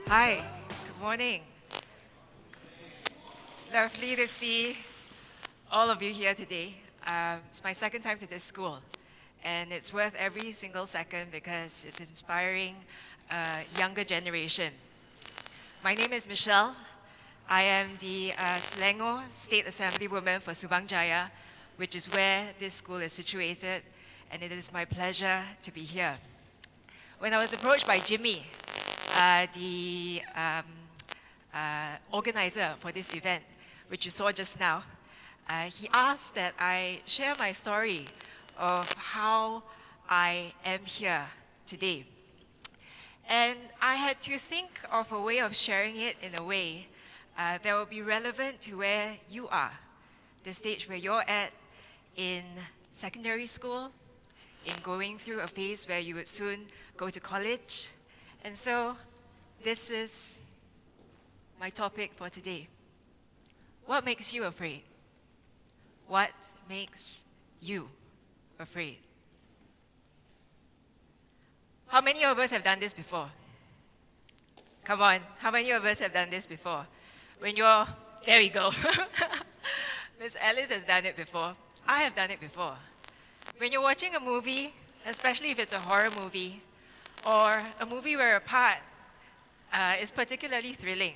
Hi, good morning. It's lovely to see all of you here today. It's my second time to this school, and it's worth every single second because it's inspiring a younger generation. My name is Michelle. I am the Selangor State Assemblywoman for Subang Jaya, which is where this school is situated, and it is my pleasure to be here. When I was approached by Jimmy, the organizer for this event, which you saw just now, he asked that I share my story of how I am here today. And I had to think of a way of sharing it in a way that will be relevant to where you are, the stage where you're at in secondary school, in going through a phase where you would soon go to college. And so this is my topic for today. What makes you afraid? What makes you afraid? How many of us have done this before? Come on, how many of us have done this before? There we go. Miss Alice has done it before. I have done it before. When you're watching a movie, especially if it's a horror movie, or a movie where a part is particularly thrilling,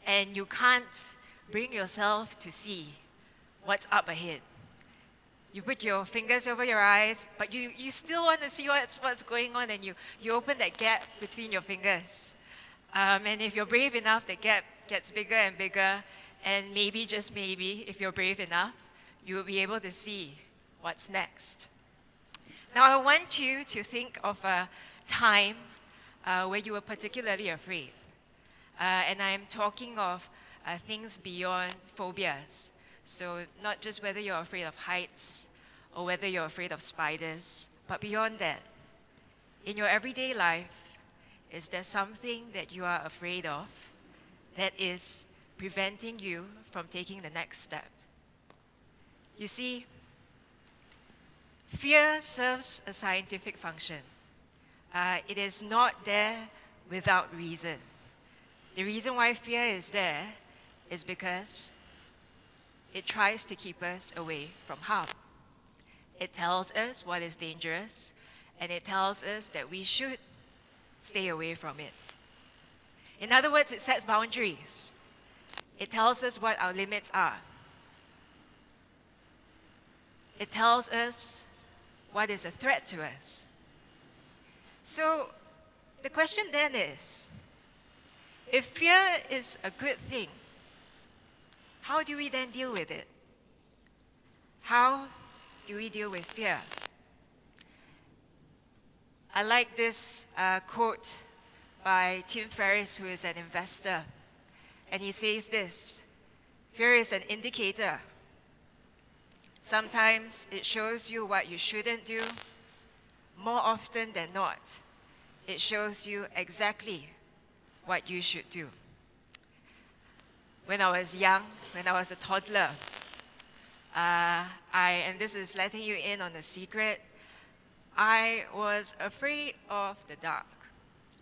and you can't bring yourself to see what's up ahead. You put your fingers over your eyes, but you still want to see what's going on, and you open that gap between your fingers. And if you're brave enough, the gap gets bigger and bigger, and maybe, just maybe, if you're brave enough, you will be able to see what's next. Now, I want you to think of a time where you were particularly afraid. And I'm talking of things beyond phobias. So not just whether you're afraid of heights or whether you're afraid of spiders, but beyond that. In your everyday life, is there something that you are afraid of that is preventing you from taking the next step? You see, fear serves a scientific function. It is not there without reason. The reason why fear is there is because it tries to keep us away from harm. It tells us what is dangerous, and it tells us that we should stay away from it. In other words, it sets boundaries. It tells us what our limits are. It tells us what is a threat to us. So the question then is, if fear is a good thing, how do we then deal with it? How do we deal with fear? I like this quote by Tim Ferriss, who is an investor. And he says this: fear is an indicator. Sometimes it shows you what you shouldn't do. More often than not, it shows you exactly what you should do. When I was young, when I was a toddler, and this is letting you in on a secret, I was afraid of the dark.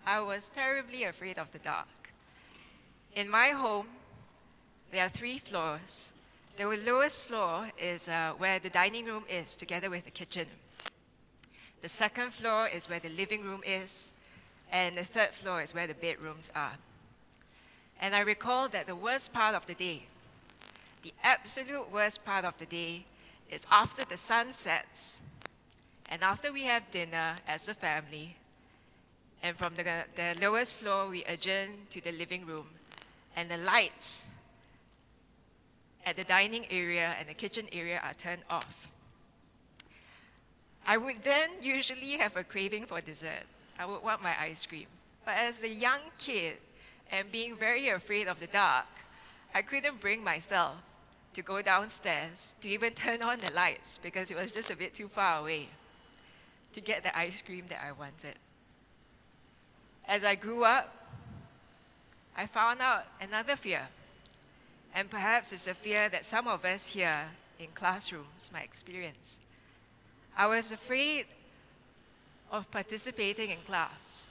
I was terribly afraid of the dark. In my home, there are 3 floors. The lowest floor is where the dining room is, together with the kitchen. The second floor is where the living room is, and the third floor is where the bedrooms are. And I recall that the worst part of the day, the absolute worst part of the day, is after the sun sets, and after we have dinner as a family, and from the lowest floor we adjourn to the living room, and the lights at the dining area and the kitchen area are turned off. I would then usually have a craving for dessert. I would want my ice cream. But as a young kid and being very afraid of the dark, I couldn't bring myself to go downstairs to even turn on the lights because it was just a bit too far away to get the ice cream that I wanted. As I grew up, I found out another fear. And perhaps it's a fear that some of us here in classrooms might experience. I was afraid of participating in class.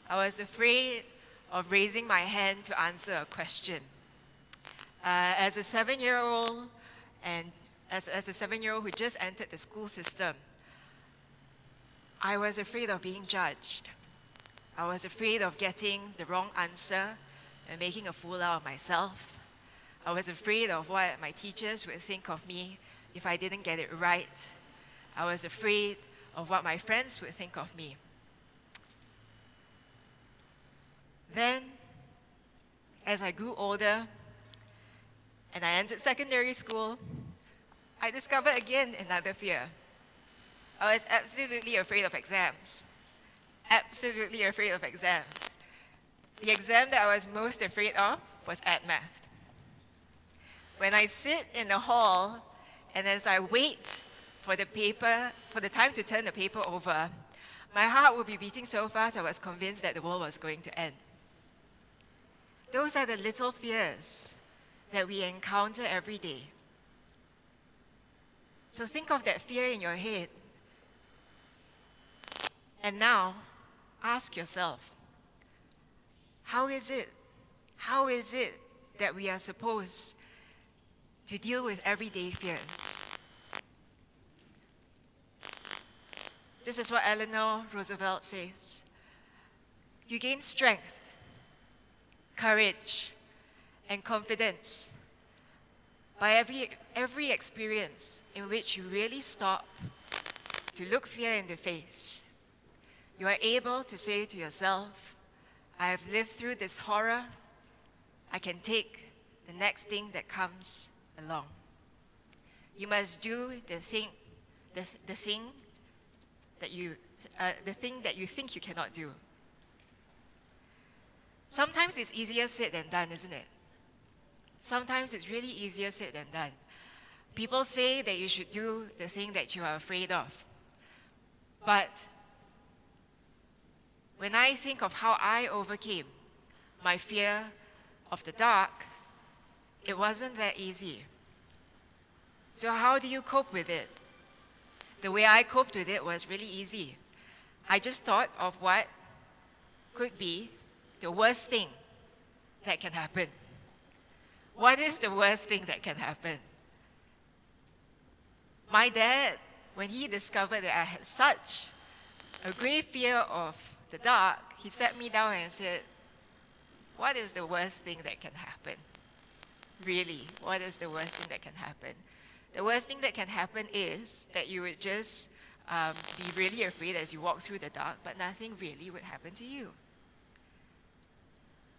I was afraid of raising my hand to answer a question. As a 7-year-old, and as a 7-year-old who just entered the school system, I was afraid of being judged. I was afraid of getting the wrong answer and making a fool out of myself. I was afraid of what my teachers would think of me if I didn't get it right. I was afraid of what my friends would think of me. Then, as I grew older and I entered secondary school, I discovered again another fear. I was absolutely afraid of exams. Absolutely afraid of exams. The exam that I was most afraid of was math. When I sit in the hall and as I wait for the time to turn the paper over, my heart would be beating so fast I was convinced that the world was going to end. Those are the little fears that we encounter every day. So think of that fear in your head. And now, ask yourself, how is it that we are supposed to deal with everyday fears? This is what Eleanor Roosevelt says. You gain strength, courage, and confidence by every experience in which you really stop to look fear in the face. You are able to say to yourself, I have lived through this horror, I can take the next thing that comes along. You must do the thing that you think you cannot do. Sometimes it's easier said than done, isn't it? Sometimes it's really easier said than done. People say that you should do the thing that you are afraid of. But when I think of how I overcame my fear of the dark, it wasn't that easy. So how do you cope with it? The way I coped with it was really easy. I just thought of what could be the worst thing that can happen. What is the worst thing that can happen? My dad, when he discovered that I had such a great fear of the dark, he sat me down and said, what is the worst thing that can happen? Really, what is the worst thing that can happen? The worst thing that can happen is that you would just be really afraid as you walk through the dark, but nothing really would happen to you.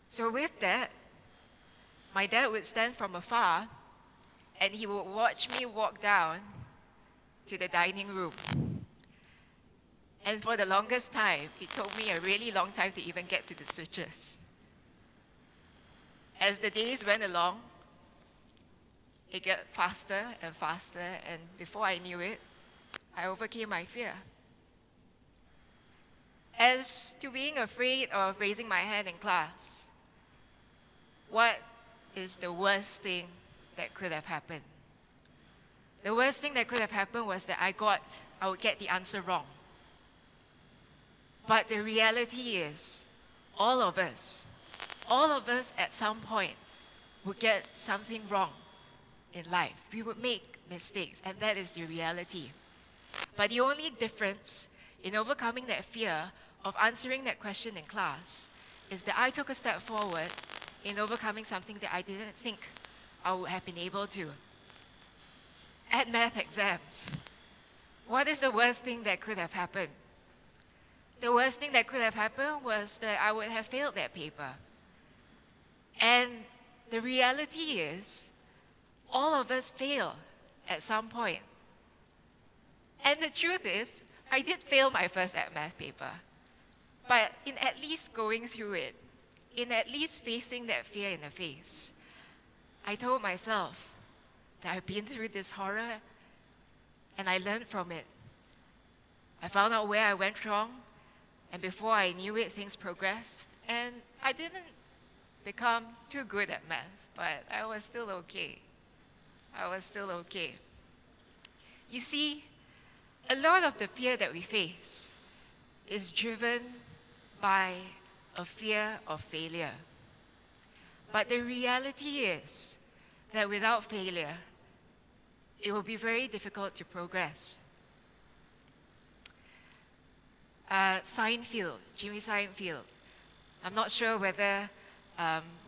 So with that, my dad would stand from afar and he would watch me walk down to the dining room. And for the longest time, it took me a really long time to even get to the switches. As the days went along, it got faster and faster, and before I knew it, I overcame my fear. As to being afraid of raising my hand in class, what is the worst thing that could have happened? The worst thing that could have happened was that I would get the answer wrong. But the reality is, all of us at some point would get something wrong in life. We would make mistakes, and that is the reality. But the only difference in overcoming that fear of answering that question in class is that I took a step forward in overcoming something that I didn't think I would have been able to. At math exams, what is the worst thing that could have happened? The worst thing that could have happened was that I would have failed that paper. And the reality is, all of us fail at some point. And the truth is, I did fail my first math paper. But in at least going through it, in at least facing that fear in the face, I told myself that I've been through this horror and I learned from it. I found out where I went wrong, and before I knew it, things progressed. And I didn't become too good at math, but I was still okay. You see, a lot of the fear that we face is driven by a fear of failure. But the reality is that without failure, it will be very difficult to progress. Jimmy Seinfeld. I'm not sure whether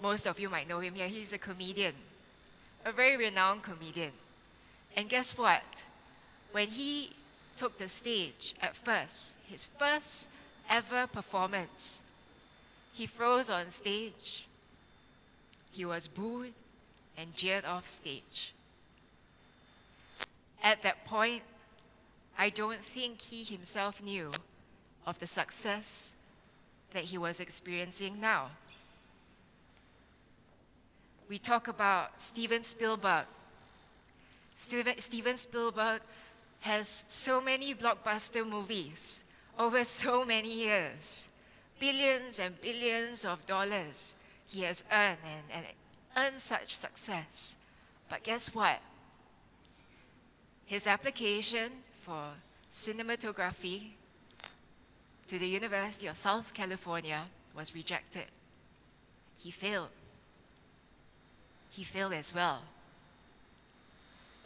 most of you might know him here. He's a comedian, a very renowned comedian. And guess what? When he took the stage at first, his first ever performance, he froze on stage. He was booed and jeered off stage. At that point, I don't think he himself knew of the success that he was experiencing now. We talk about Steven Spielberg. Steven Spielberg has so many blockbuster movies over so many years. Billions and billions of dollars he has earned and earned such success. But guess what? His application for cinematography to the University of South California was rejected. He failed. He failed as well.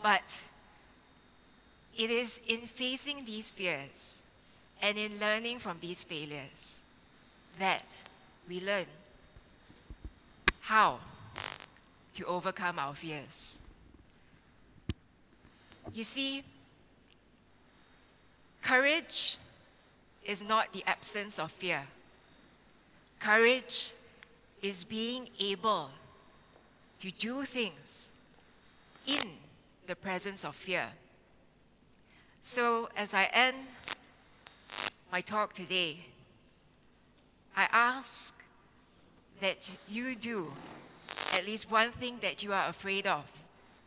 But it is in facing these fears and in learning from these failures that we learn how to overcome our fears. You see, courage is not the absence of fear. Courage is being able to do things in the presence of fear. So as I end my talk today, I ask that you do at least one thing that you are afraid of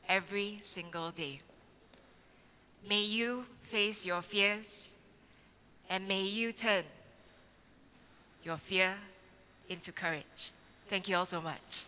every single day. May you face your fears, and may you turn your fear into courage. Thank you all so much.